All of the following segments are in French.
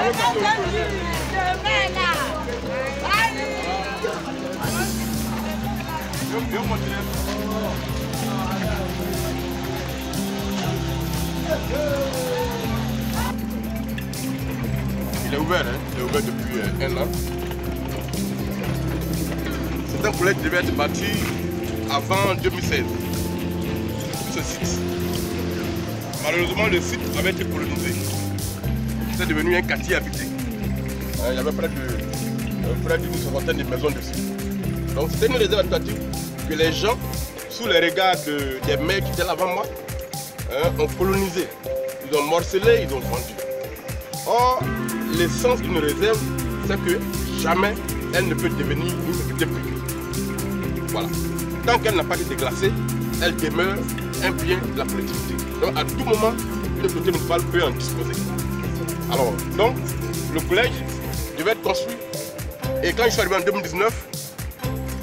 Il est ouvert, hein? Il est ouvert depuis 1 an. C'est un projet qui devait être bâti avant 2016. Ce site. Malheureusement, le site avait été colonisé. C'est devenu un quartier habité. Il y avait près d'une cinquantaine de maisons dessus. Donc c'était une réserve habitative que les gens, sous les regards des maires qui étaient là avant moi, ont colonisé. Ils ont morcelé, ils ont vendu. Or, l'essence d'une réserve, c'est que jamais elle ne peut devenir une propriété privée. Voilà. Tant qu'elle n'a pas été déclassée, elle demeure un bien de la collectivité. Donc à tout moment, le côté municipal peut en disposer. Alors, donc, le collège devait être construit. Et quand je suis arrivé en 2019,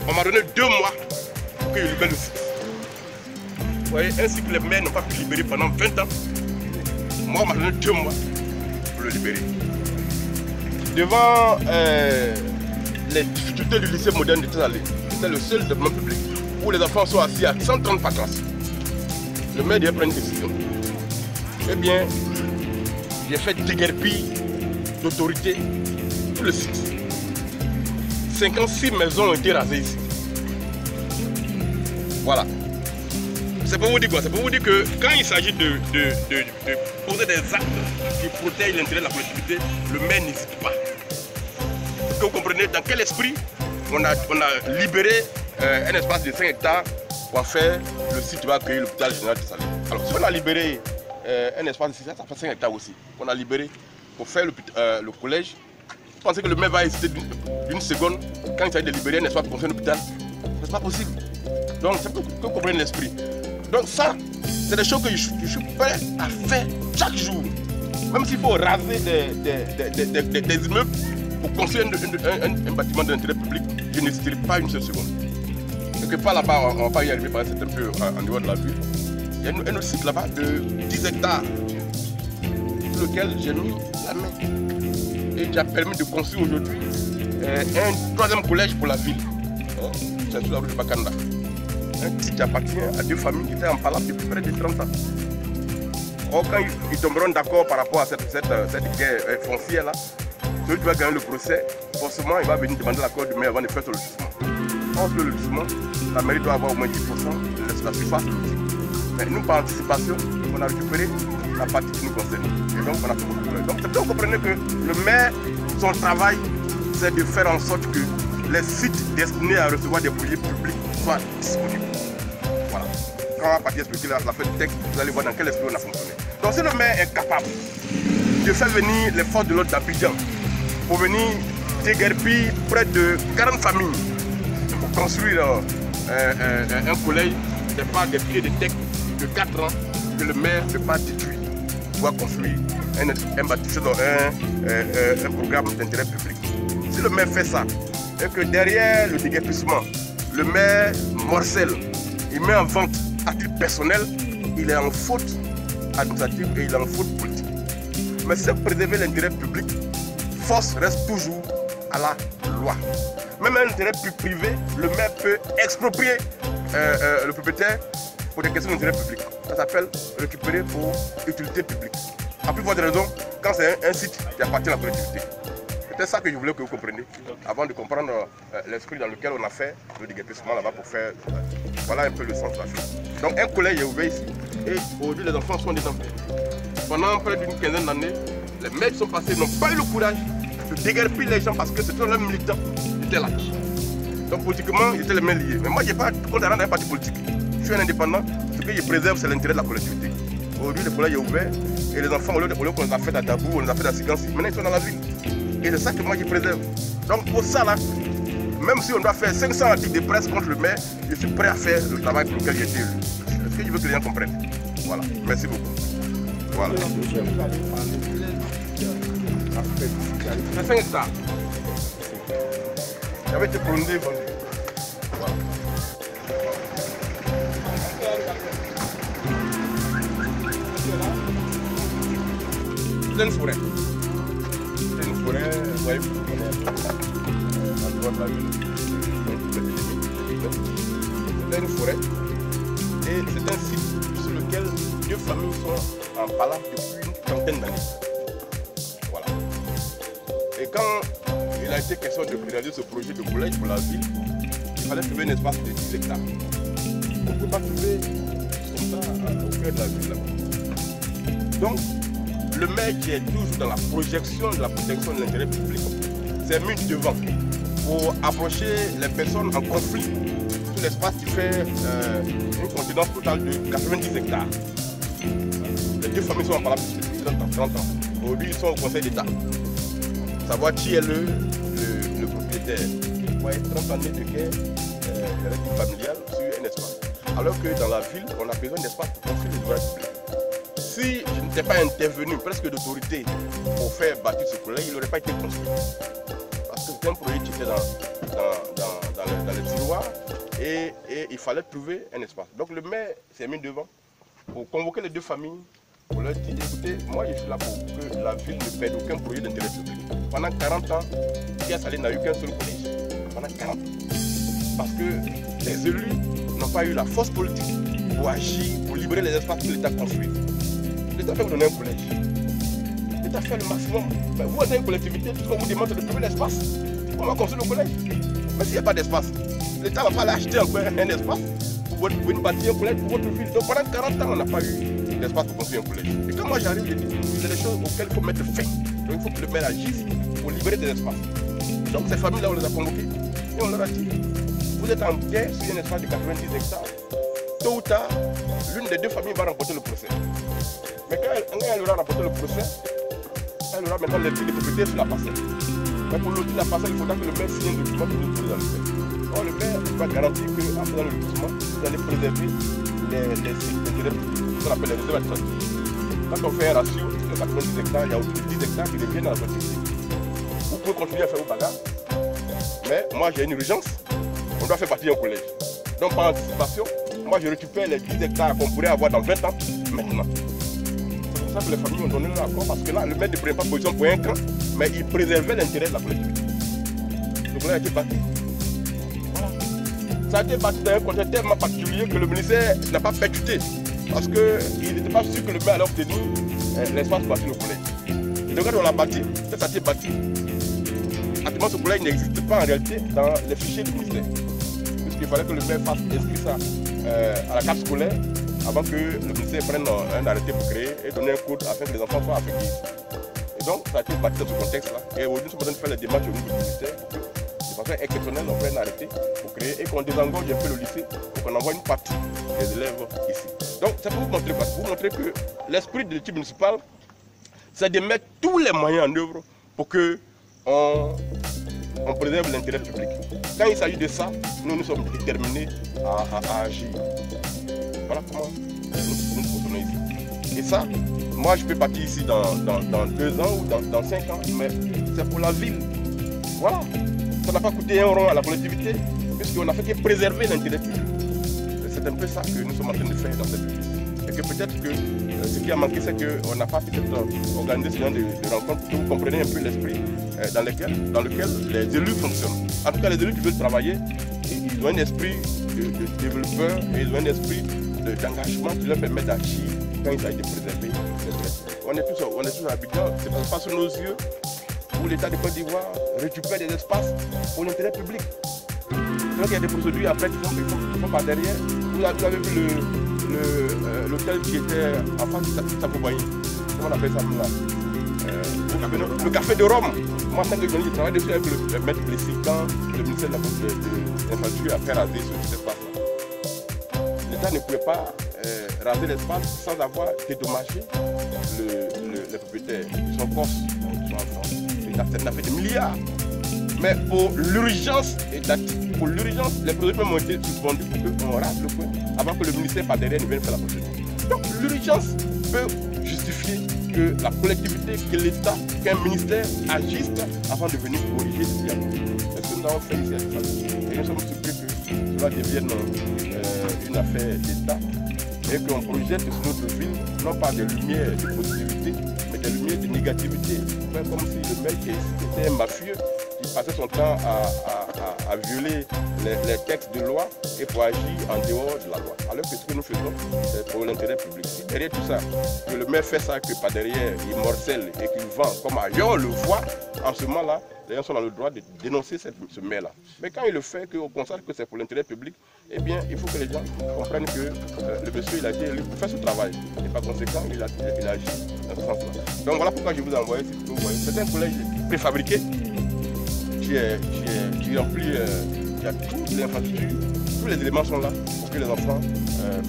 on m'a donné 2 mois pour que je libère le site. Vous voyez, ainsi que les maires n'ont pas pu libérer pendant 20 ans, moi on m'a donné 2 mois pour le libérer. Devant les difficultés du lycée moderne de Tazalé, c'était le seul développement public où les enfants sont assis à 130 par classe. Le maire devait prendre une décision. Eh bien, j'ai fait déguerpir d'autorité tout le site. 56 maisons ont été rasées ici. Voilà. C'est pour vous dire quoi? C'est pour vous dire que quand il s'agit de poser des actes qui protègent l'intérêt de la collectivité, le maire n'hésite pas. Est-ce que vous comprenez dans quel esprit on a libéré un espace de 5 hectares pour faire le site qui va accueillir l'hôpital général de Salé. Alors si on a libéré un espace de 6 hectares, ça fait 5 hectares aussi. On a libéré pour faire le collège. Vous pensez que le maire va hésiter d'une seconde quand il s'agit de libérer un espace pour construire un hôpital? C'est pas possible. Donc c'est pour que vous compreniez l'esprit. Donc ça, c'est des choses que je suis prêt à faire chaque jour. Même s'il faut raser des immeubles pour construire un bâtiment d'intérêt public, je n'hésiterai pas une seule seconde. Quelque part là-bas, on ne va pas y arriver parce que c'est un peu en dehors de la ville. Il y a un autre site là-bas de 10 hectares sur lequel j'ai mis la main et qui a permis de construire aujourd'hui un 3e collège pour la ville. C'est sur la rue de Bakanda. Un site qui appartient à 2 familles qui étaient en palace depuis près de 30 ans. Or, quand ils tomberont d'accord par rapport à cette guerre foncière là, celui qui va gagner le procès, forcément il va venir demander l'accord du maire avant de faire son lotissement. Or, le lotissement, la mairie doit avoir au moins 10% de la surface. Mais nous, par anticipation, on a récupéré la partie qui nous concerne. Et donc, on a fait beaucoup de problèmes. Donc, c'est bien, vous comprenez que le maire, son travail, c'est de faire en sorte que les sites destinés à recevoir des projets publics soient disponibles. Voilà. Quand on va partir expliquer la fin du texte, vous allez voir dans quel esprit on a fonctionné. Donc, si le maire est capable de faire venir les forces de l'ordre d'Abidjan pour venir déguerpir près de 40 familles pour construire un collège, c'est pas des pieds de texte de 4 ans que le maire ne peut pas détruire. Il doit construire un bâtiment, un programme d'intérêt public. Si le maire fait ça, et que derrière le déguerpissement, le maire morcelle, il met en vente à titre personnel, il est en faute administrative et il est en faute politique. Mais si c'est pour préserver l'intérêt public, force reste toujours à la loi. Même un intérêt privé, le maire peut exproprier le propriétaire pour des questions d'intérêt public. Ça s'appelle récupérer pour utilité publique. À plus forte raison, quand c'est un site qui appartient à la collectivité. C'était ça que je voulais que vous compreniez, avant de comprendre l'esprit dans lequel on a fait le déguerpissement là-bas pour faire... voilà un peu le sens de la chose. Donc un collège est ouvert ici, et aujourd'hui les enfants sont des enfants. Pendant près d'une quinzaine d'années, les maires qui sont passés n'ont pas eu le courage de déguerpir les gens parce que c'était leurs militants qui étaient là. Donc politiquement, ils étaient les mains liés. Mais moi, je n'ai pas compte à rendre un parti politique. Je suis un indépendant, ce que je préserve, c'est l'intérêt de la collectivité. Aujourd'hui, le collège est ouvert, et les enfants, au lieu qu'on les a fait à Dabou, on les a fait à Sigansi, maintenant ils sont dans la ville. Et c'est ça que moi je préserve. Donc pour ça là, même si on doit faire 500 articles de presse contre le maire, je suis prêt à faire le travail pour lequel j'ai été élu. Est-ce que je veux que les gens comprennent? Voilà, merci beaucoup. Voilà. C'est 5 hectares. J'avais été prolongé vendu. Voilà. C'est une forêt. forêt, vous voyez, l'endroit de la ville, c'est une forêt et c'est un site sur lequel 2 familles sont en palace depuis une trentaine d'années. Voilà. Et quand il a été question de réaliser ce projet de collège pour la ville, il fallait trouver un espace de 10 hectares. On ne peut pas trouver comme ça au cœur de la ville là-bas. Donc, le maire qui est toujours dans la projection de la protection de l'intérêt public, c'est mis devant pour approcher les personnes en conflit sur l'espace qui fait une continence totale de 90 hectares. Les 2 familles sont en parole depuis 30 ans. Aujourd'hui, ils sont au Conseil d'État. Savoir qui est le propriétaire. Vous voyez, 30 années de guerre familiale sur un espace. Alors que dans la ville, on a besoin d'espace pour construire les ouvrages publics. Si je n'étais pas intervenu presque d'autorité pour faire bâtir ce collège, il n'aurait pas été construit. Parce que c'était un projet qui était dans les tiroirs et il fallait trouver un espace. Donc le maire s'est mis devant pour convoquer les 2 familles, pour leur dire, écoutez, moi je suis là pour que la ville ne perde aucun projet d'intérêt public. Pendant 40 ans, Tia Salé n'a eu qu'un seul collège. Pendant 40 ans. Parce que les élus n'ont pas eu la force politique pour agir, pour libérer les espaces que l'État construit. L'État fait vous donner un collège. L'État fait le maximum. Mais vous êtes une collectivité, tout ce qu'on vous demande c'est de trouver l'espace. On va construire le collège. Mais s'il n'y a pas d'espace, l'État ne va pas l'acheter encore un espace pour venir bâtir un collège pour votre ville. Donc pendant 40 ans, on n'a pas eu d'espace pour construire un collège. Et quand moi j'arrive, je dis, c'est des choses auxquelles il faut mettre fin. Donc il faut que le maire agisse pour libérer des espaces. Donc ces familles-là, on les a convoquées et on leur a dit, vous êtes en guerre sur un espace de 90 hectares. Tôt ou tard, l'une des 2 familles va remporter le procès. Mais quand elle aura remporté le procès, elle aura maintenant les propriétés sur la parcelle. Mais pour lotir la parcelle, il faudra que le maire signe un document pour l'autoriser dans le fait. Or, le maire va garantir qu'en faisant le lotissement, vous allez préserver les sites d'intérêt public, ce qu'on appelle les réserves administratives. Quand on fait un ratio sur 90 hectares, il y a autour de 10 hectares qui reviennent dans la collectivité. Vous pouvez continuer à faire vos bagarres, mais moi j'ai une urgence, on doit faire partie d'un collège. Donc par anticipation, moi je récupère les 10 hectares qu'on pourrait avoir dans 20 ans maintenant. C'est pour ça que les familles ont donné leur accord, parce que là, le maire ne prenait pas position pour un camp, mais il préservait l'intérêt de la collectivité. Le collège a été bâti. Voilà. Ça a été bâti dans un contexte tellement particulier que le ministère n'a pas percuté, parce qu'il n'était pas sûr que le maire allait obtenir l'espace pour bâtir le collège. Et donc quand on l'a bâti, ça a été bâti. Actuellement, ce collège n'existe pas en réalité dans les fichiers du ministère. Puisqu'il fallait que le maire fasse inscrire ça à la carte scolaire avant que le ministère prenne un arrêté pour créer et donner un code afin que les enfants soient affectés. Et donc, ça a été bâti dans ce contexte-là. Et aujourd'hui, nous sommes en train de faire les démarches au niveau du ministère pour que, de façon exceptionnelle, on prenne un arrêté pour créer et qu'on désengorge un peu le lycée pour qu'on envoie une partie des élèves ici. Donc, ça peut vous montrer quoi? Vous montrer que l'esprit de l'équipe municipale, c'est de mettre tous les moyens en œuvre pour que on préserve l'intérêt public. Quand il s'agit de ça, nous sommes déterminés à agir. Voilà comment nous fonctionnons ici. Et ça, moi je peux partir ici dans 2 ans ou dans 5 ans, mais c'est pour la ville. Voilà. Ça n'a pas coûté un rond à la collectivité, puisqu'on n'a fait que préserver l'intérêt public. C'est un peu ça que nous sommes en train de faire dans cette ville. Et que peut-être que ce qui a manqué, c'est qu'on n'a pas peut-être organisé ce genre de rencontre pour que vous compreniez un peu l'esprit dans lequel les élus fonctionnent. En tout cas, les élus qui veulent travailler, ils ont un esprit de développeur et ils ont un esprit d'engagement qui leur permet d'agir quand il s'agit de préserver les on est tous à Abidjan, c'est pas sous nos yeux où l'État de Côte d'Ivoire récupère des espaces pour l'intérêt public. Donc il y a des procédures après qui font par derrière. Vous avez vu l'hôtel qui était en face de Sapobaï. Comment on appelle ça là? Le café de Rome. Moi, je travaille dessus avec le maître Blessy quand le ministère de l'Infrastructure a fait raser cet espace-là. L'État ne pouvait pas raser l'espace sans avoir dédommagé les propriétaires. Ils sont corses, ils sont en France. L'État a fait des milliards. Mais pour l'urgence étatique, pour l'urgence, les procédures ont été suspendues pour qu'on rase le coin avant que le ministère par derrière ne vienne faire la procédure. Donc l'urgence peut justifier que la collectivité, que l'État, qu'un ministère agisse avant de venir corriger ce qu'il y a. C'est ce que nous avons fait ici à l'État. Et nous sommes surpris que cela devienne une affaire d'État et qu'on projette sur notre ville non pas des lumières de positivité, mais des lumières de négativité. Comme si le mec était un mafieux qui passait son temps à violer les textes de loi et pour agir en dehors de la loi. Alors que ce que nous faisons, c'est pour l'intérêt public. Si derrière tout ça, que le maire fait ça, que par derrière, il morcelle et qu'il vend, comme ailleurs on le voit, en ce moment-là, les gens sont dans le droit de dénoncer ce maire-là. Mais quand il le fait, qu'on constate que c'est pour l'intérêt public, eh bien, il faut que les gens comprennent que le monsieur, il a été élu pour faire ce travail. Et par conséquent, il agit dans ce sens-là. Donc voilà pourquoi je vous ai envoyé ce que vous voyez. C'est un collège préfabriqué qui est rempli, il y a toutes les infrastructures, tous les éléments sont là pour que les enfants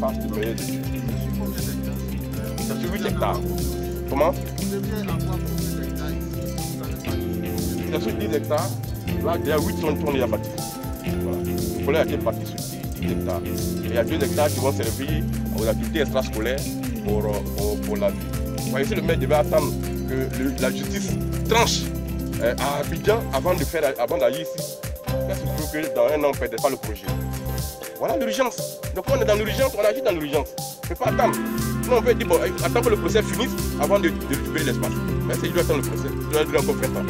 fassent de meilleures études. C'est sur 8 hectares. Comment? C'est sur 10 hectares. Là, il y a 8 tonnes déjà bâties. Voilà. Le collège a été bâti sur 10 hectares. Et il y a 2 hectares qui vont servir aux activités extrascolaires pour la vie. Vous voyez, si le maire devait attendre que la justice tranche à Abidjan avant d'agir ici, qu'est-ce qu'il faut que dans un an on ne perde pas le projet? Voilà l'urgence. Donc on est dans l'urgence, on agit dans l'urgence. On ne peut pas attendre. Non, on peut dire, bon, attends que le procès finisse avant de récupérer l'espace. Mais c'est il doit attendre le procès, il doit encore faire temps.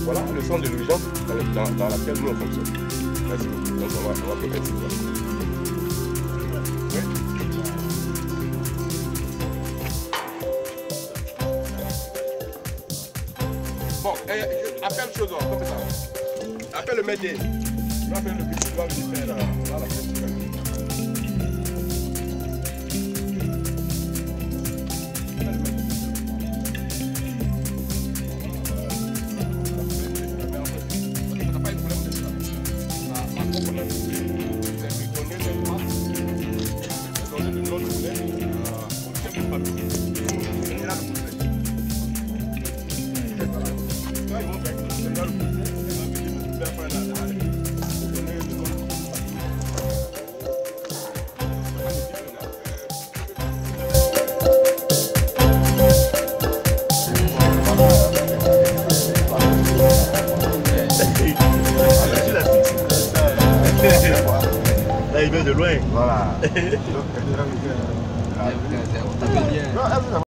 Voilà le sens de l'urgence dans laquelle nous on fonctionne. Merci beaucoup. Donc on va peut-être s'y voir. Bon, appelle chose, comme ça. Appelle le métier. Il va faire le petit, il va venir faire la fête. Là, il vient de loin. Voilà.